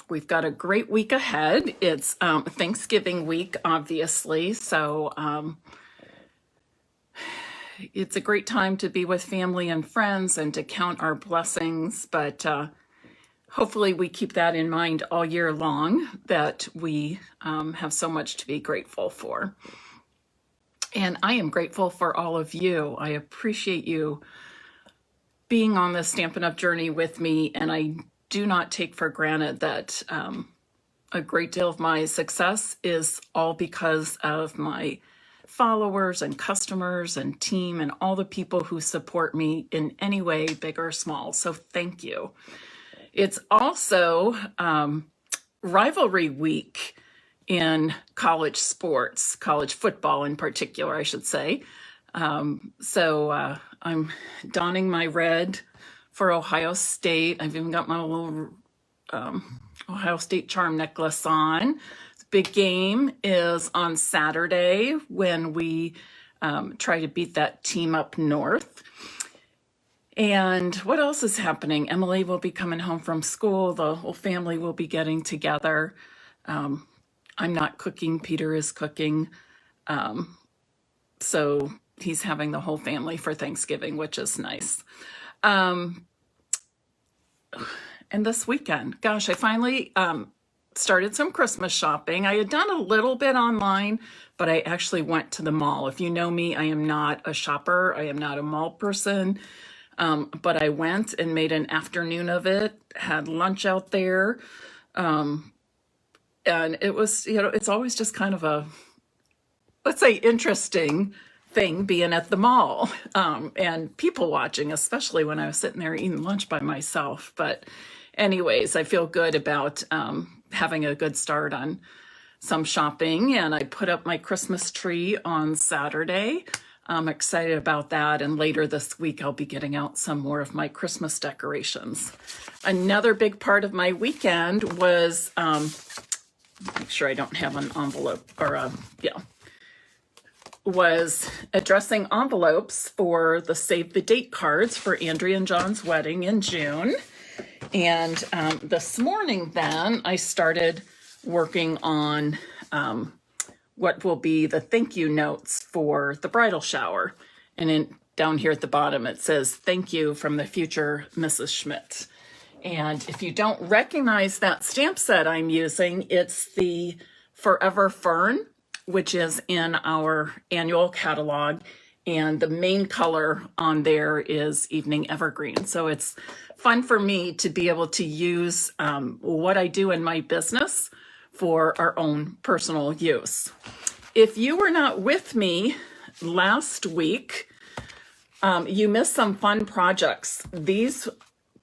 We've got a great week ahead. It's Thanksgiving week, obviously, so it's a great time to be with family and friends and to count our blessings, but hopefully we keep that in mind all year long, that we have so much to be grateful for. And I am grateful for all of you. I appreciate you being on this Stampin' Up! Journey with me, and I do not take for granted that a great deal of my success is all because of my followers and customers and team and all the people who support me in any way, big or small. So thank you. It's also rivalry week in college sports, college football in particular, I should say. So I'm donning my red for Ohio State. I've even got my little Ohio State charm necklace on. The big game is on Saturday when we try to beat that team up north. And what else is happening? Emily will be coming home from school. The whole family will be getting together. I'm not cooking. Peter is cooking. So he's having the whole family for Thanksgiving, which is nice. And this weekend, gosh, I finally started some Christmas shopping. I had done a little bit online, but I actually went to the mall. If you know me, I am not a shopper. I am not a mall person. But I went and made an afternoon of it, had lunch out there. And it was, it's always just kind of a, let's say, interesting thing being at the mall and people watching, especially when I was sitting there eating lunch by myself. But anyways, I feel good about having a good start on some shopping, and I put up my Christmas tree on Saturday. I'm excited about that, and later this week I'll be getting out some more of my Christmas decorations. Another big part of my weekend was, make sure I don't have an envelope, or was addressing envelopes for the Save the Date cards for Andrea and John's wedding in June. And this morning then I started working on what will be the thank you notes for the bridal shower. And down here at the bottom it says, "Thank you from the future Mrs. Schmidt." And if you don't recognize that stamp set I'm using, it's the Forever Fern, which is in our annual catalog, and the main color on there is Evening Evergreen. So it's fun for me to be able to use what I do in my business for our own personal use. If you were not with me last week, you missed some fun projects. These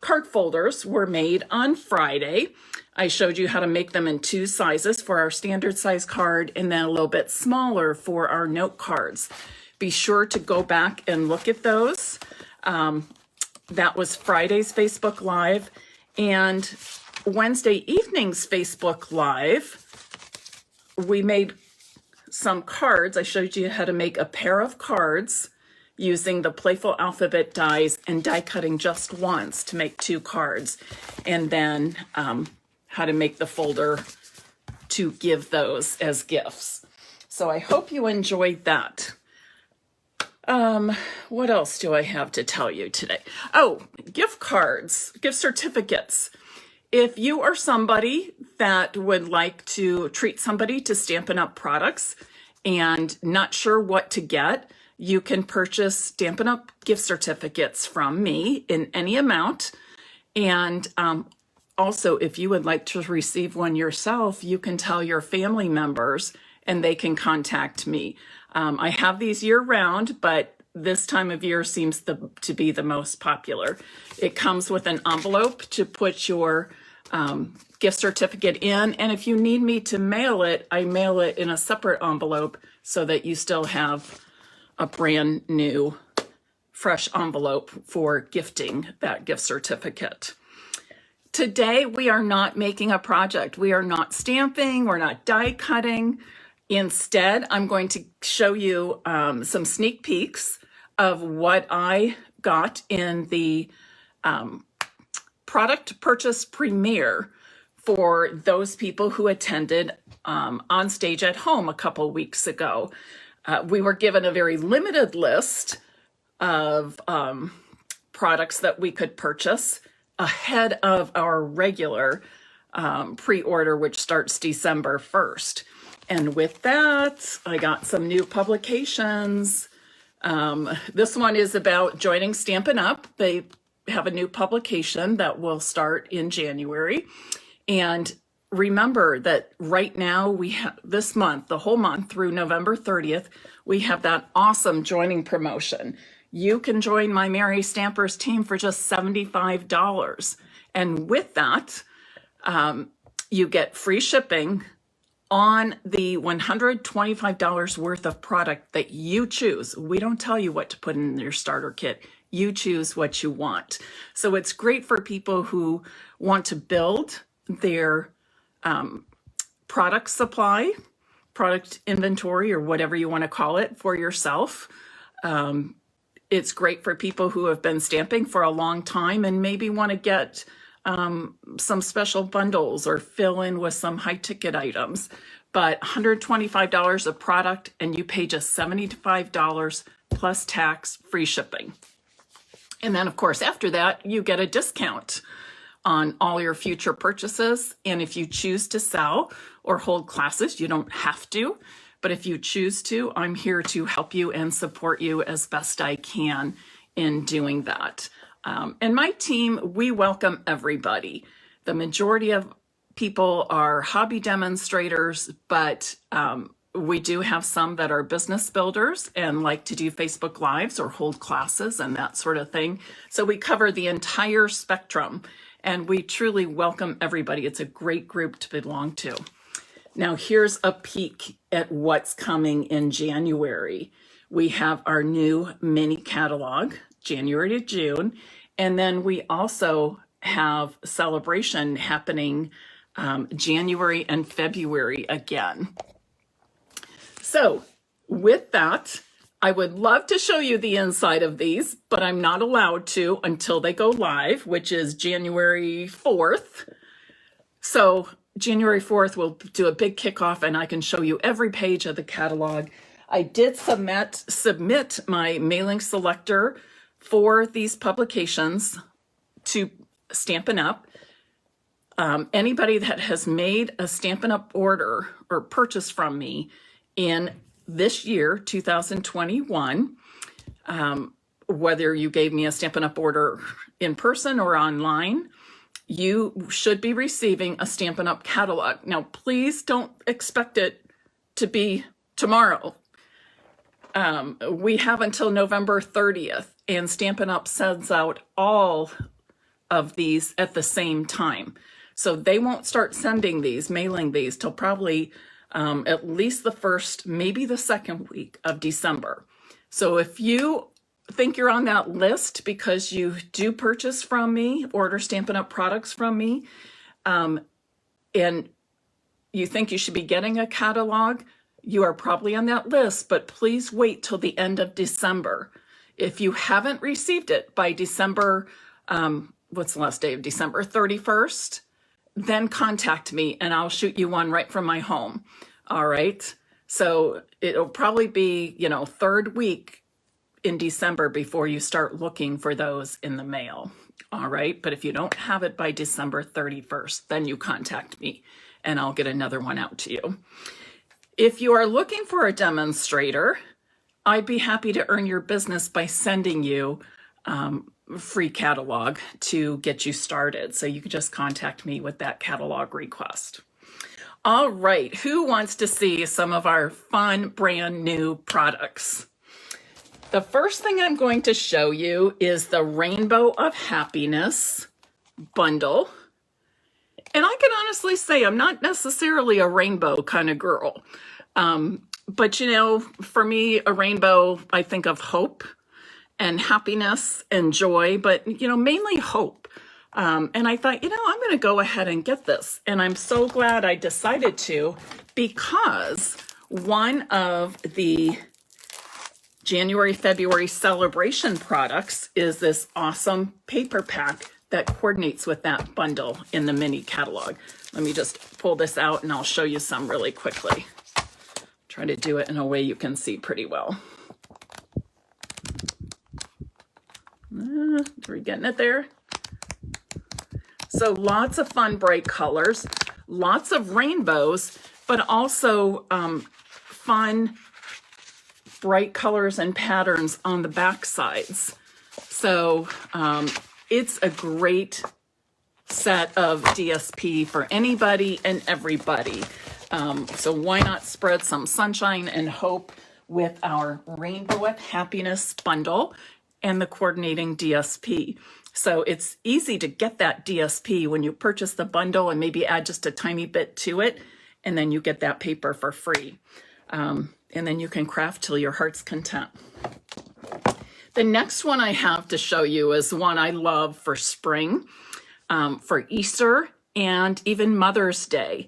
card folders were made on Friday. I showed you how to make them in 2 sizes for our standard size card, and then a little bit smaller for our note cards. Be sure to go back and look at those. That was Friday's Facebook Live, and Wednesday evening's Facebook Live, we made some cards. I showed you how to make a pair of cards using the Playful Alphabet dies and die cutting just once to make 2 cards, and then how to make the folder to give those as gifts. So I hope you enjoyed that. What else do I have to tell you today? Oh, gift cards, gift certificates. If you are somebody that would like to treat somebody to Stampin' Up! Products and not sure what to get, you can purchase Stampin' Up! Gift certificates from me in any amount. And also, if you would like to receive one yourself, you can tell your family members and they can contact me. I have these year round, but this time of year seems to be the most popular. It comes with an envelope to put your gift certificate in. And if you need me to mail it, I mail it in a separate envelope so that you still have a brand new, fresh envelope for gifting that gift certificate. Today, we are not making a project. We are not stamping. We're not die cutting. Instead, I'm going to show you some sneak peeks of what I got in the product purchase premiere for those people who attended OnStage at Home a couple weeks ago. We were given a very limited list of products that we could purchase ahead of our regular pre-order, which starts December 1st. And with that, I got some new publications. This one is about joining Stampin' Up. They have a new publication that will start in January. And remember that right now we have this month, the whole month through November 30th, we have that awesome joining promotion. You can join my Merry Stampers team for just $75. And with that, you get free shipping on the $125 worth of product that you choose. We don't tell you what to put in your starter kit. You choose what you want. So it's great for people who want to build their product supply, product inventory, or whatever you want to call it for yourself. It's great for people who have been stamping for a long time and maybe want to get some special bundles or fill in with some high ticket items. But $125 of product and you pay just $75 plus tax, free shipping. And then of course, after that, you get a discount on all your future purchases. And if you choose to sell or hold classes, you don't have to, but if you choose to, I'm here to help you and support you as best I can in doing that. And my team, we welcome everybody. The majority of people are hobby demonstrators, but we do have some that are business builders and like to do Facebook Lives or hold classes and that sort of thing. So we cover the entire spectrum and we truly welcome everybody. It's a great group to belong to. Now here's a peek at what's coming in January. We have our new mini catalog, January to June, and then we also have Sale-A-Bration happening January and February again. So with that, I would love to show you the inside of these, but I'm not allowed to until they go live, which is January 4th. So January 4th, we'll do a big kickoff and I can show you every page of the catalog. I did submit my mailing selector for these publications to Stampin' Up. Anybody that has made a Stampin' Up order or purchase from me in this year, 2021, whether you gave me a Stampin' Up order in person or online, you should be receiving a Stampin' Up catalog. Now, please don't expect it to be tomorrow. We have until November 30th, and Stampin' Up sends out all of these at the same time. So they won't start sending these, mailing these till probably at least the first, maybe the second week of December. So if you think you're on that list because you do purchase from me, order Stampin' Up products from me, and you think you should be getting a catalog, you are probably on that list, but please wait till the end of December. If you haven't received it by December, what's the last day of December, 31st, then contact me and I'll shoot you one right from my home. All right. So it'll probably be, third week in December before you start looking for those in the mail. All right. But if you don't have it by December 31st, then you contact me and I'll get another one out to you. If you are looking for a demonstrator, I'd be happy to earn your business by sending you free catalog to get you started. So you can just contact me with that catalog request. All right, who wants to see some of our fun brand new products? The first thing I'm going to show you is the Rainbow of Happiness bundle. And I can honestly say I'm not necessarily a rainbow kind of girl. But for me, a rainbow, I think of hope and happiness and joy, but, mainly hope. And I thought, I'm going to go ahead and get this. And I'm so glad I decided to, because one of the January, February Sale-A-Bration products is this awesome paper pack that coordinates with that bundle in the mini catalog. Let me just pull this out and I'll show you some really quickly. Try to do it in a way you can see pretty well. Are we getting it there? So lots of fun bright colors, lots of rainbows, but also fun bright colors and patterns on the back sides. So it's a great set of DSP for anybody and everybody. So why not spread some sunshine and hope with our Rainbow of Happiness bundle and the coordinating DSP. So it's easy to get that DSP when you purchase the bundle and maybe add just a tiny bit to it, and then you get that paper for free. And then you can craft till your heart's content. The next one I have to show you is one I love for spring, for Easter, and even Mother's Day.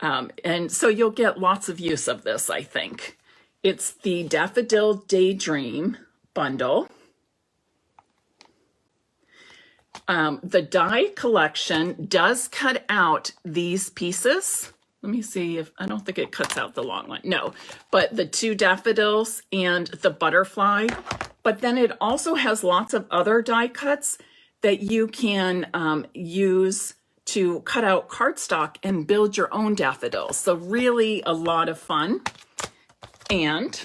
And so you'll get lots of use of this, I think. It's the Daffodil Daydream bundle. The die collection does cut out these pieces. Let me see if, I don't think it cuts out the long one. No, but the two daffodils and the butterfly. But then it also has lots of other die cuts that you can use to cut out cardstock and build your own daffodils. So really a lot of fun. And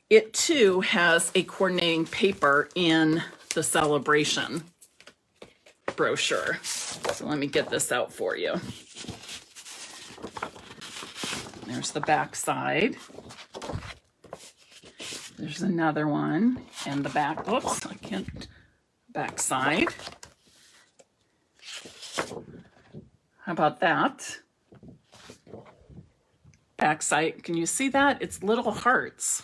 it too has a coordinating paper in the Sale-A-Bration brochure. So let me get this out for you. There's the back side. There's another one, and the back, oops, I can't, back side. How about that? Back side, can you see that? It's little hearts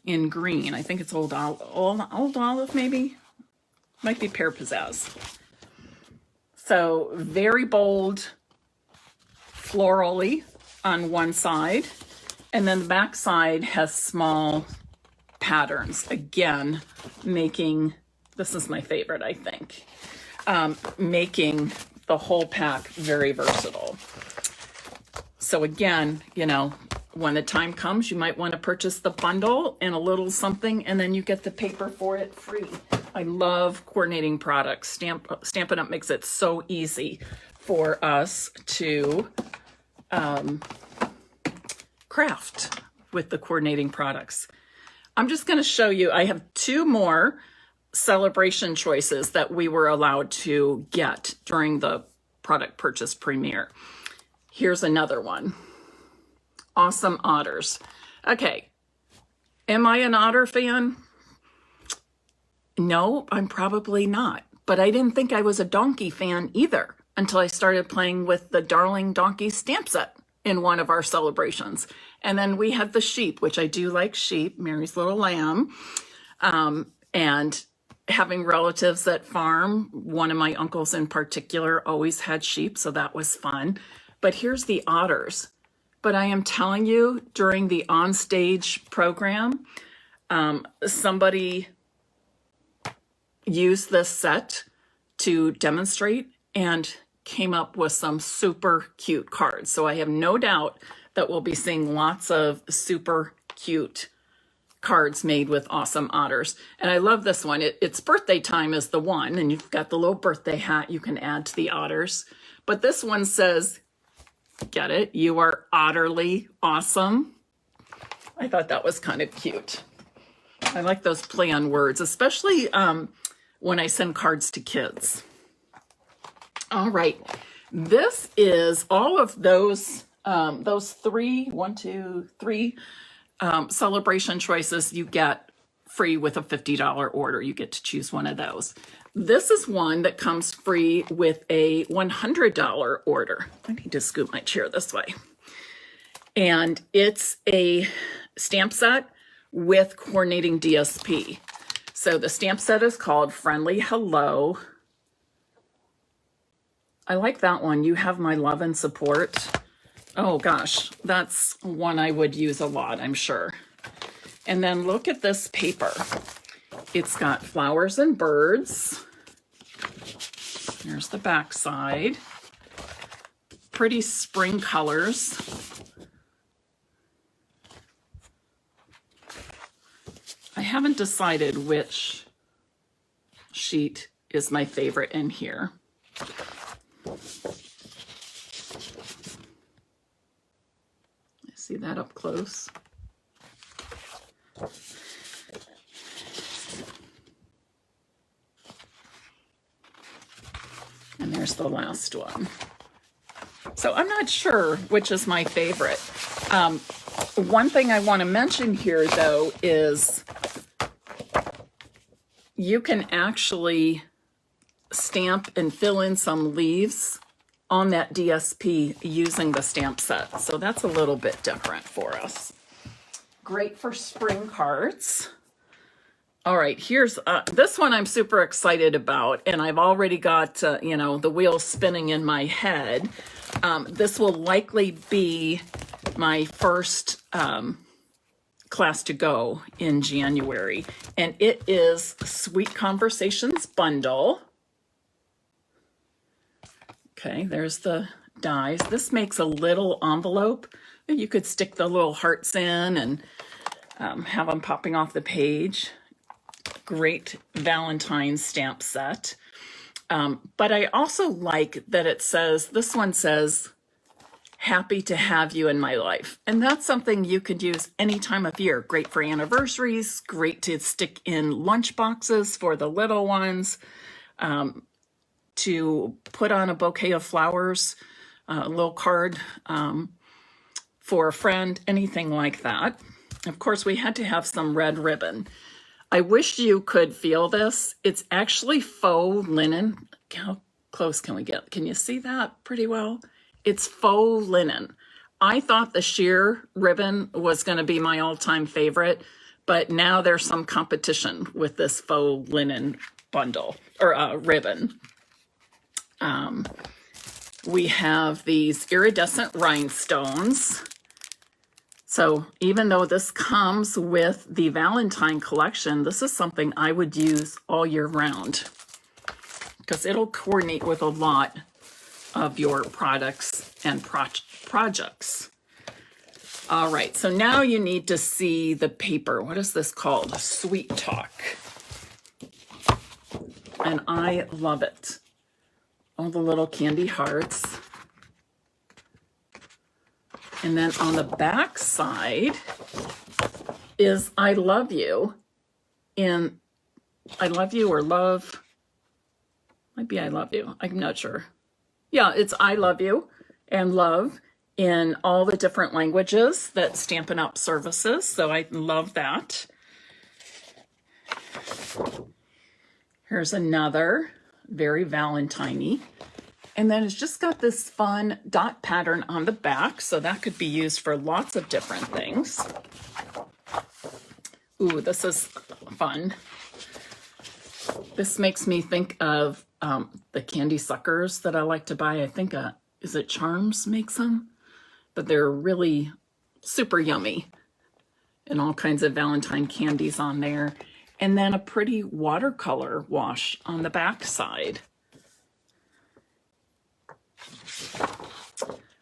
in green. I think it's old olive maybe? Might be pear pizzazz. So very bold, florally on one side, and then the back side has small patterns. Again, making, this is my favorite, I think, making the whole pack very versatile. So again, you know, when the time comes, you might want to purchase the bundle and a little something, and then you get the paper for it free. I love coordinating products. Stampin' Up makes it so easy for us to craft with the coordinating products. I'm just going to show you, I have two more Sale-A-Bration choices that we were allowed to get during the product purchase premiere. Here's another one. Awesome Otters. Okay, am I an otter fan? No, I'm probably not. But I didn't think I was a donkey fan either until I started playing with the Darling Donkey stamp set in one of our celebrations. And then we had the sheep, which I do like sheep, Mary's Little Lamb. And having relatives that farm, one of my uncles in particular always had sheep, so that was fun. But here's the otters. But I am telling you, during the OnStage program, somebody used this set to demonstrate and came up with some super cute cards. So I have no doubt that we'll be seeing lots of super cute cards made with awesome otters. And I love this one. It's birthday time is the one, and you've got the little birthday hat you can add to the otters. But this one says, get it? You are otterly awesome. I thought that was kind of cute. I like those play on words, especially when I send cards to kids. All right, this is all of those three Sale-A-Bration choices you get free with a $50 order. You get to choose one of those. This is one that comes free with a $100 order. I need to scoot my chair this way. And it's a stamp set with coordinating DSP. So the stamp set is called Friendly Hello. I like that one. You have my love and support. Oh gosh, that's one I would use a lot, I'm sure. And then look at this paper. It's got flowers and birds. Here's the back side. Pretty spring colors. I haven't decided which sheet is my favorite in here. See that up close? And there's the last one. So I'm not sure which is my favorite. One thing I want to mention here, though, is you can actually stamp and fill in some leaves on that DSP using the stamp set. So that's a little bit different for us. Great for spring cards. All right, here's this one I'm super excited about, and I've already got, you know, the wheels spinning in my head. This will likely be my first class to go in January, and it is Sweet Conversations Bundle. Okay, there's the dies. This makes a little envelope. You could stick the little hearts in and have them popping off the page. Great Valentine's stamp set. But I also like that it says, this one says, happy to have you in my life. And that's something you could use any time of year. Great for anniversaries, great to stick in lunch boxes for the little ones, to put on a bouquet of flowers, a little card for a friend, anything like that. Of course, we had to have some red ribbon. I wish you could feel this. It's actually faux linen. How close can we get? Can you see that pretty well? It's faux linen. I thought the sheer ribbon was going to be my all-time favorite, but now there's some competition with this faux linen bundle or ribbon. We have these iridescent rhinestones. So even though this comes with the Valentine collection, this is something I would use all year round because it'll coordinate with a lot of your products and projects. All right, so now you need to see the paper. What is this called? Sweet Talk. And I love it. All the little candy hearts. And then on the back side is I love you in I love you or love. Might be I love you. I'm not sure. Yeah, it's I love you and love in all the different languages that Stampin' Up services. So I love that. Here's another very Valentine-y. And then it's just got this fun dot pattern on the back, so that could be used for lots of different things. Ooh, this is fun. This makes me think of the candy suckers that I like to buy. I think, is it Charms makes them? But they're really super yummy. And all kinds of Valentine candies on there. And then a pretty watercolor wash on the back side.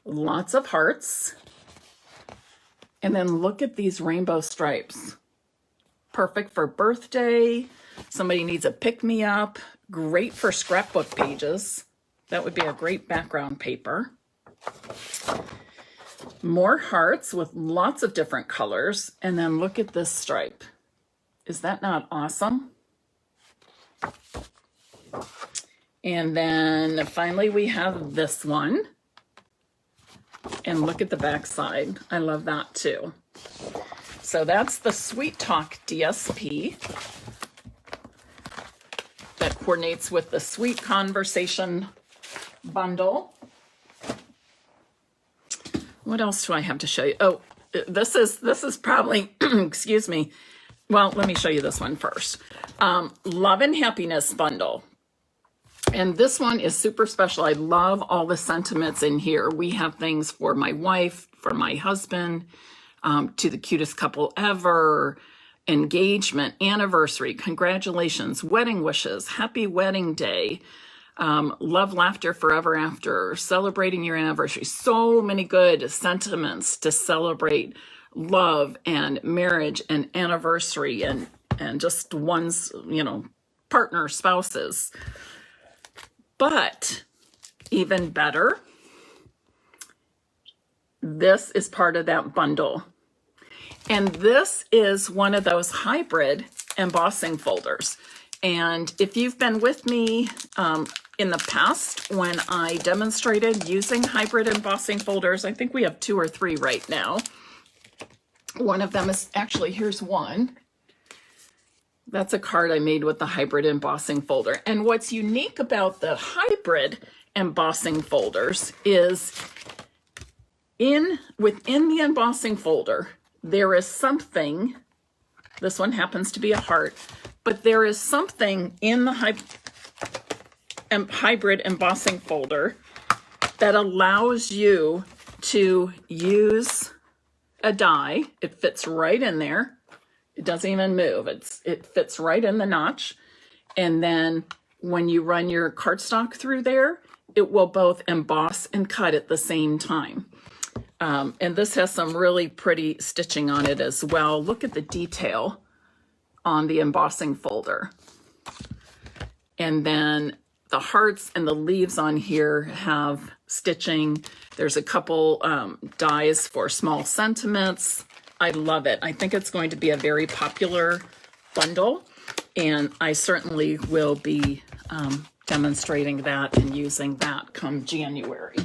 Lots of hearts. And then look at these rainbow stripes. Perfect for birthday. Somebody needs a pick-me-up. Great for scrapbook pages. That would be a great background paper. More hearts with lots of different colors. And then look at this stripe. Is that not awesome? And then finally we have this one. And look at the back side. I love that too. So that's the Sweet Talk DSP that coordinates with the Sweet Conversation bundle. What else do I have to show you? Oh, this is probably, excuse me. Well, let me show you this one first. Love and Happiness bundle. And this one is super special. I love all the sentiments in here. We have things for my wife, for my husband, to the cutest couple ever, engagement, anniversary, congratulations, wedding wishes, happy wedding day, love, laughter, forever after, celebrating your anniversary. So many good sentiments to celebrate love and marriage and anniversary and just one's, partner, spouses. But even better, this is part of that bundle. And this is one of those hybrid embossing folders. And if you've been with me in the past when I demonstrated using hybrid embossing folders, I think we have 2 or 3 right now. One of them is actually, here's one. That's a card I made with the hybrid embossing folder. And what's unique about the hybrid embossing folders is within the embossing folder, there is something, this one happens to be a heart, but there is something in the hybrid embossing folder that allows you to use a die. It fits right in there. It doesn't even move. It fits right in the notch. And then when you run your cardstock through there, it will both emboss and cut at the same time. And this has some really pretty stitching on it as well. Look at the detail on the embossing folder. And then the hearts and the leaves on here have stitching. There's a couple dies for small sentiments. I love it. I think it's going to be a very popular bundle, and I certainly will be demonstrating that and using that come January.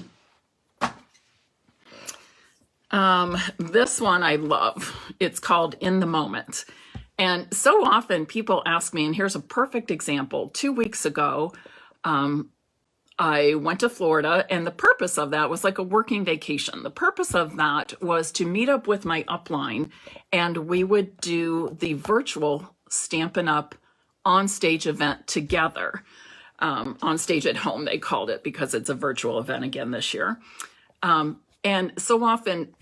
This one I love. It's called In the Moment. And so often people ask me, and here's a perfect example. 2 weeks ago, I went to Florida, and the purpose of that was like a working vacation. The purpose of that was to meet up with my upline, and we would do the virtual Stampin' Up OnStage event together. OnStage at Home, they called it, because it's a virtual event again this year. And so often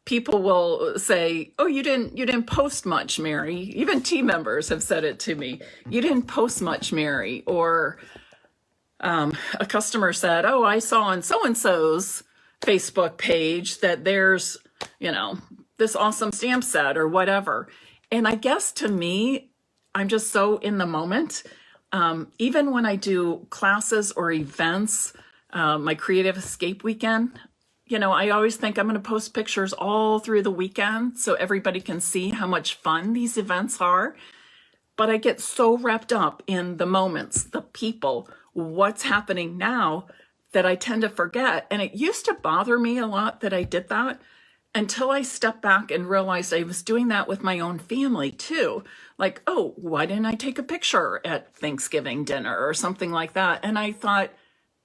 people will say, oh, you didn't post much, Mary. Even team members have said it to me. You didn't post much, Mary. Or a customer said, oh, I saw on so-and-so's Facebook page that there's, this awesome stamp set or whatever. And I guess to me, I'm just so in the moment. Even when I do classes or events, my Creative Escape weekend, I always think I'm going to post pictures all through the weekend so everybody can see how much fun these events are. But I get so wrapped up in the moments, the people, what's happening now, that I tend to forget. And it used to bother me a lot that I did that until I stepped back and realized I was doing that with my own family too. Like, oh, why didn't I take a picture at Thanksgiving dinner or something like that? And I thought,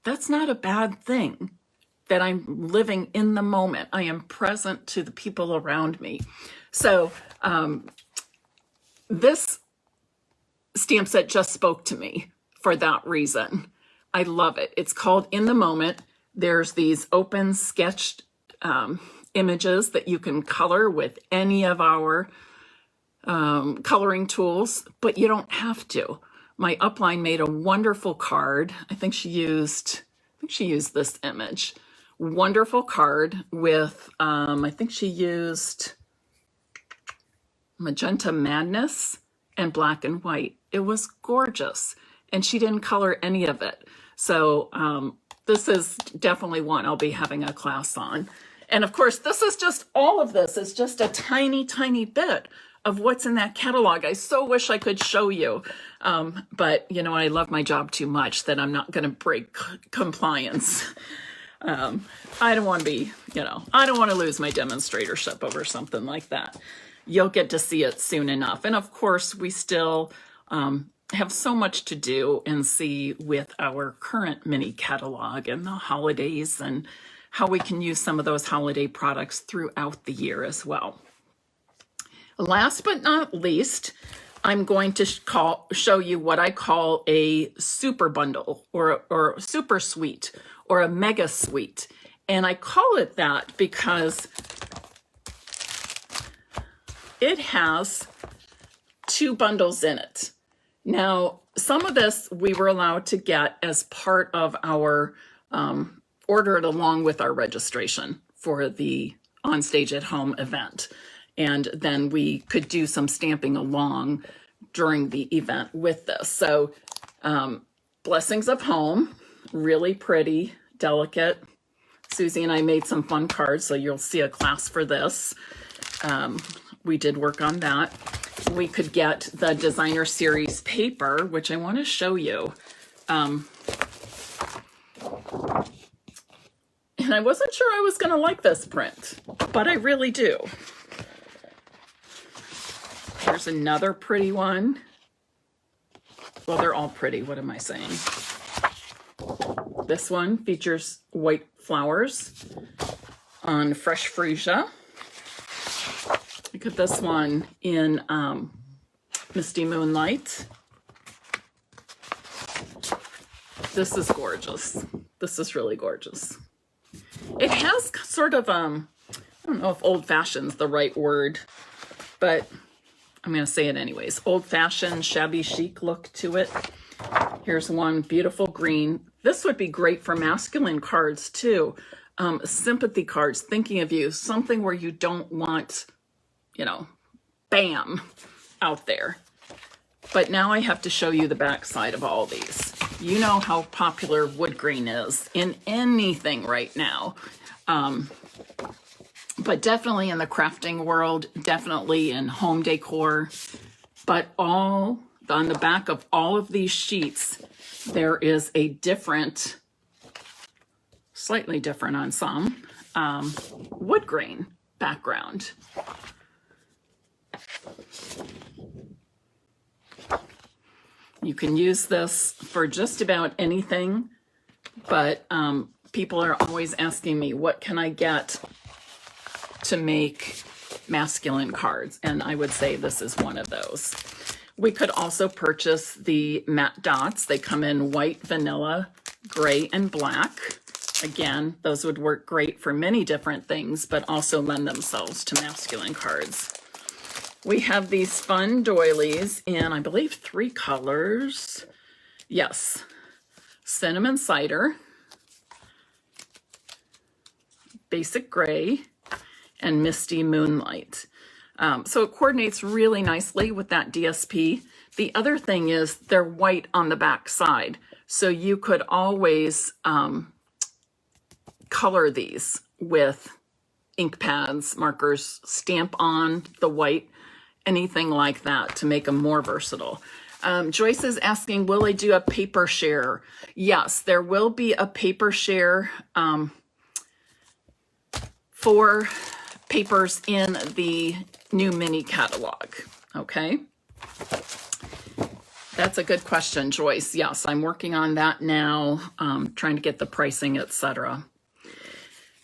that's not a bad thing. That I'm living in the moment. I am present to the people around me. So this stamp set just spoke to me for that reason. I love it. It's called In the Moment. There's these open sketched images that you can color with any of our coloring tools, but you don't have to. My upline made a wonderful card. I think she used this image. Wonderful card with, I think she used Magenta Madness and black and white. It was gorgeous. And she didn't color any of it. So this is definitely one I'll be having a class on. And of course, all of this is just a tiny, tiny bit of what's in that catalog. I so wish I could show you. But, I love my job too much that I'm not going to break compliance. I don't want to be, I don't want to lose my demonstratorship over something like that. You'll get to see it soon enough. And of course, we still have so much to do and see with our current mini catalog and the holidays and how we can use some of those holiday products throughout the year as well. Last but not least, I'm going to show you what I call a super bundle or super suite or a mega suite. And I call it that because it has 2 bundles in it. Now, some of this we were allowed to get as part of our ordered along with our registration for the OnStage at Home event. And then we could do some stamping along during the event with this. So Blessings of Home, really pretty, delicate. Susie and I made some fun cards, so you'll see a class for this. We did work on that. We could get the designer series paper, which I want to show you. And I wasn't sure I was going to like this print, but I really do. Here's another pretty one. Well, they're all pretty. What am I saying? This one features white flowers on fresh freesia. Look at this one in Misty Moonlight. This is gorgeous. This is really gorgeous. It has sort of, I don't know if old-fashioned's the right word, but I'm going to say it anyways. Old-fashioned, shabby chic look to it. Here's one, beautiful green. This would be great for masculine cards too. Sympathy cards, thinking of you, something where you don't want, you know, bam, out there. But now I have to show you the back side of all these. You know how popular wood grain is in anything right now. But definitely in the crafting world, definitely in home decor. But all on the back of all of these sheets, there is a different, slightly different on some, wood grain background. You can use this for just about anything, but people are always asking me, what can I get to make masculine cards? And I would say this is one of those. We could also purchase the matte dots. They come in white, vanilla, gray, and black. Again, those would work great for many different things, but also lend themselves to masculine cards. We have these fun doilies in, I believe, 3 colors. Yes, cinnamon cider, basic gray, and misty moonlight. So it coordinates really nicely with that DSP. The other thing is they're white on the back side. So you could always color these with ink pads, markers, stamp on the white, anything like that to make them more versatile. Joyce is asking, will I do a paper share? Yes, there will be a paper share for papers in the new mini catalog. Okay. That's a good question, Joyce. Yes, I'm working on that now, trying to get the pricing, etc.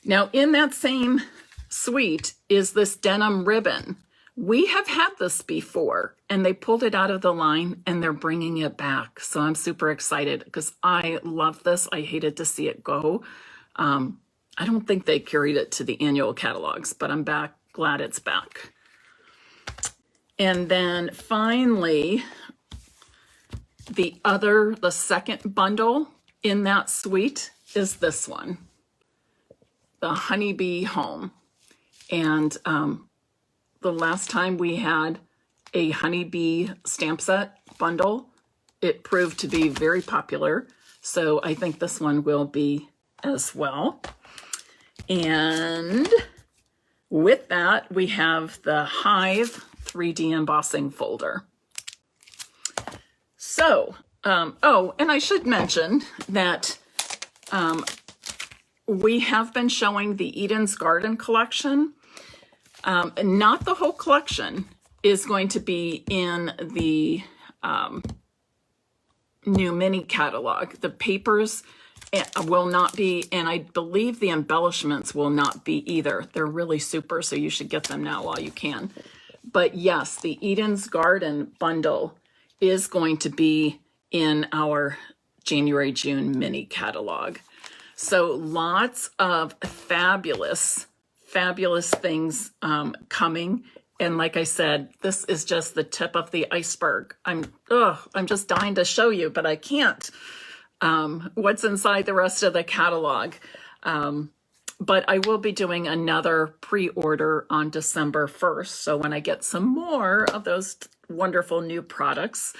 Now, in that same suite is this denim ribbon. We have had this before, and they pulled it out of the line, and they're bringing it back. So I'm super excited because I love this. I hated to see it go. I don't think they carried it to the annual catalogs, but I'm glad it's back. And then finally, the second bundle in that suite is this one, the Honeybee Home. And the last time we had a Honeybee stamp set bundle, it proved to be very popular. So I think this one will be as well. And with that, we have the Hive 3D embossing folder. So, oh, and I should mention that we have been showing the Eden's Garden collection. Not the whole collection is going to be in the new mini catalog. The papers will not be, and I believe the embellishments will not be either. They're really super, so you should get them now while you can. But yes, the Eden's Garden bundle is going to be in our January-June mini catalog. So lots of fabulous things coming. And like I said, this is just the tip of the iceberg. I'm just dying to show you, but I can't. What's inside the rest of the catalog. But I will be doing another pre-order on December 1st. So when I get some more of those wonderful new products,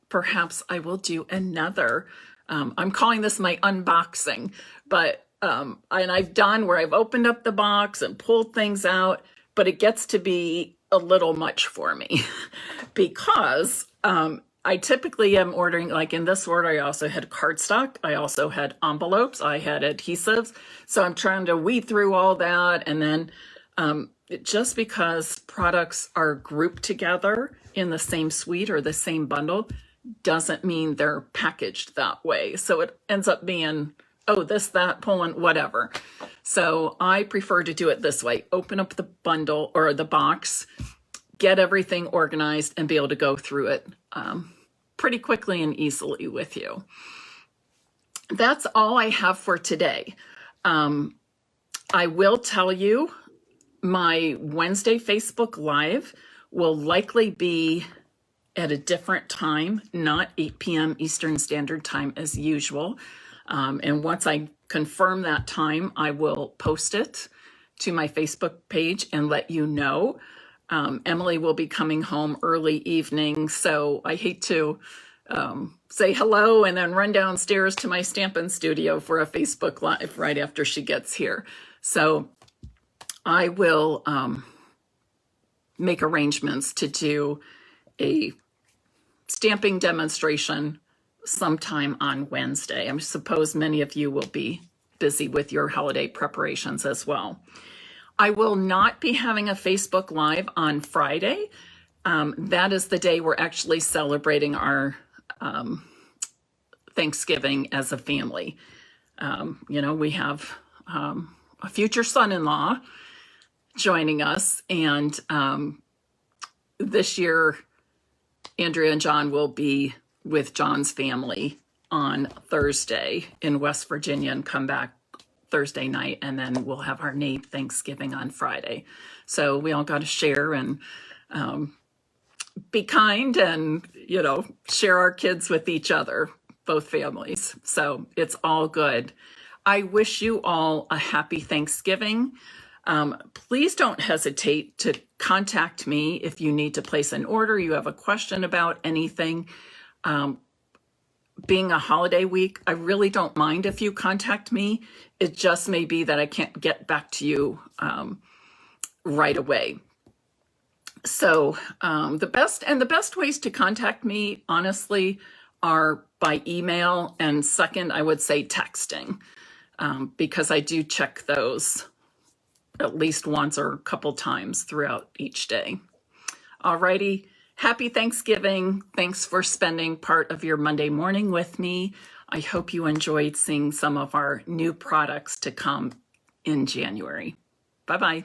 perhaps I will do another. I'm calling this my unboxing, but and I've done where I've opened up the box and pulled things out, but it gets to be a little much for me because I typically am ordering, like in this order, I also had cardstock, I also had envelopes, I had adhesives. So I'm trying to weed through all that. And then just because products are grouped together in the same suite or the same bundle doesn't mean they're packaged that way. So it ends up being, oh, this, that, pulling, whatever. So I prefer to do it this way. Open up the bundle or the box, get everything organized, and be able to go through it pretty quickly and easily with you. That's all I have for today. I will tell you, my Wednesday Facebook Live will likely be at a different time, not 8 p.m. Eastern Standard Time as usual. And once I confirm that time, I will post it to my Facebook page and let you know. Emily will be coming home early evening, so I hate to say hello and then run downstairs to my Stampin' studio for a Facebook Live right after she gets here. So I will make arrangements to do a stamping demonstration sometime on Wednesday. I suppose many of you will be busy with your holiday preparations as well. I will not be having a Facebook Live on Friday. That is the day we're actually celebrating our Thanksgiving as a family. We have a future son-in-law joining us, and this year Andrea and John will be with John's family on Thursday in West Virginia and come back Thursday night, and then we'll have our Nate Thanksgiving on Friday. So we all got to share and be kind and, share our kids with each other, both families. So it's all good. I wish you all a happy Thanksgiving. Please don't hesitate to contact me if you need to place an order, you have a question about anything. Being a holiday week, I really don't mind if you contact me. It just may be that I can't get back to you right away. So the best ways to contact me, honestly, are by email, and second, I would say texting, because I do check those at least once or a couple times throughout each day. Alrighty. Happy Thanksgiving. Thanks for spending part of your Monday morning with me. I hope you enjoyed seeing some of our new products to come in January. Bye-bye.